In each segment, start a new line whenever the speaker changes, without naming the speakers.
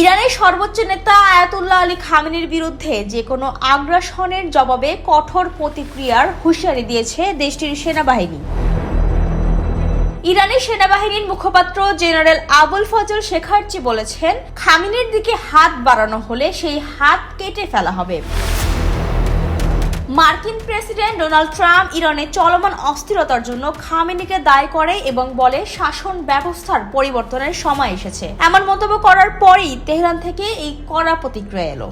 ইরানের সর্বোচ্চ নেতা আয়াতুল্লাহ আলী খামেনির বিরুদ্ধে যে কোনো আগ্রাসনের জবাবে কঠোর প্রতিক্রিয়ার হুঁশিয়ারি দিয়েছে দেশটির সেনাবাহিনী। ইরানের সেনাবাহিনীর মুখপাত্র জেনারেল আবুল ফজল শেখারচি বলেছেন, খামেনির দিকে হাত বাড়ানো হলে সেই হাত কেটে ফেলা হবে। মার্কিন প্রেসিডেন্ট ডোনাল্ড ট্রাম্প ইরানের চলমান অস্থিরতার জন্য খামেনিকে দায়ী করে এবং বলে শাসন ব্যবস্থার পরিবর্তনের সময় এসেছে। এমন মন্তব্য করার পরই তেহরান থেকে এই কড়া প্রতিক্রিয়া এলো।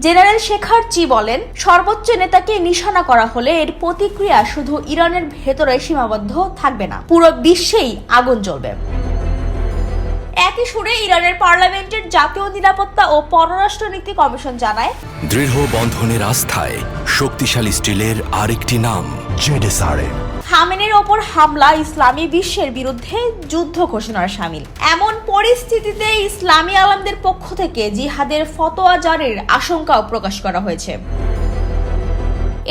জেনারেল শেখারচি বলেন, সর্বোচ্চ নেতাকে নিশানা করা হলে এর প্রতিক্রিয়া শুধু ইরানের ভেতরে সীমাবদ্ধ থাকবে না, পুরো বিশ্বেই আগুন জ্বলবে। একই সুরে ইরানের পার্লামেন্টের জাতীয় নিরাপত্তা ও পররাষ্ট্রনীতি কমিশন জানায়,
দৃঢ় বন্ধনের আস্থায় শক্তিশালী স্টিলের আরেকটি নাম জেডএসআরএম।
খামেনির ওপর হামলা ইসলামী বিশ্বের বিরুদ্ধে যুদ্ধ ঘোষণার শামিল। এমন পরিস্থিতিতে ইসলামী আলেমদের পক্ষ থেকে জিহাদের ফতোয়া জারির আশঙ্কাও প্রকাশ করা হয়েছে।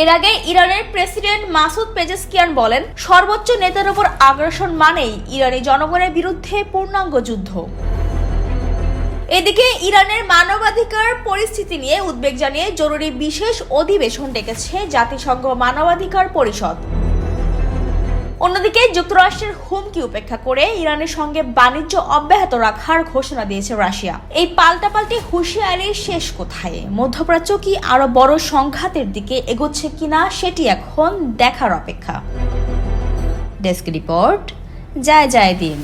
এর আগে ইরানের প্রেসিডেন্ট মাসুদ পেজেশকিয়ান বলেন, সর্বোচ্চ নেতার উপর আগ্রাসন মানেই ইরানি জনগণের বিরুদ্ধে পূর্ণাঙ্গ যুদ্ধ। এদিকে ইরানের মানবাধিকার পরিস্থিতি নিয়ে উদ্বেগ জানিয়ে জরুরি বিশেষ অধিবেশন ডেকেছে জাতিসংঘ মানবাধিকার পরিষদ। অন্যদিকে যুক্তরাষ্ট্রের হুমকি উপেক্ষা করে ইরানের সঙ্গে বাণিজ্য অব্যাহত রাখার ঘোষণা দিয়েছে রাশিয়া। এই পাল্টাপাল্টি হুঁশিয়ারির শেষ কোথায়? মধ্যপ্রাচ্য কি আরো বড় সংঘাতের দিকে এগোচ্ছে কিনা সেটি এখন দেখার অপেক্ষা। ডেস্ক রিপোর্ট, জয় জয় দিন।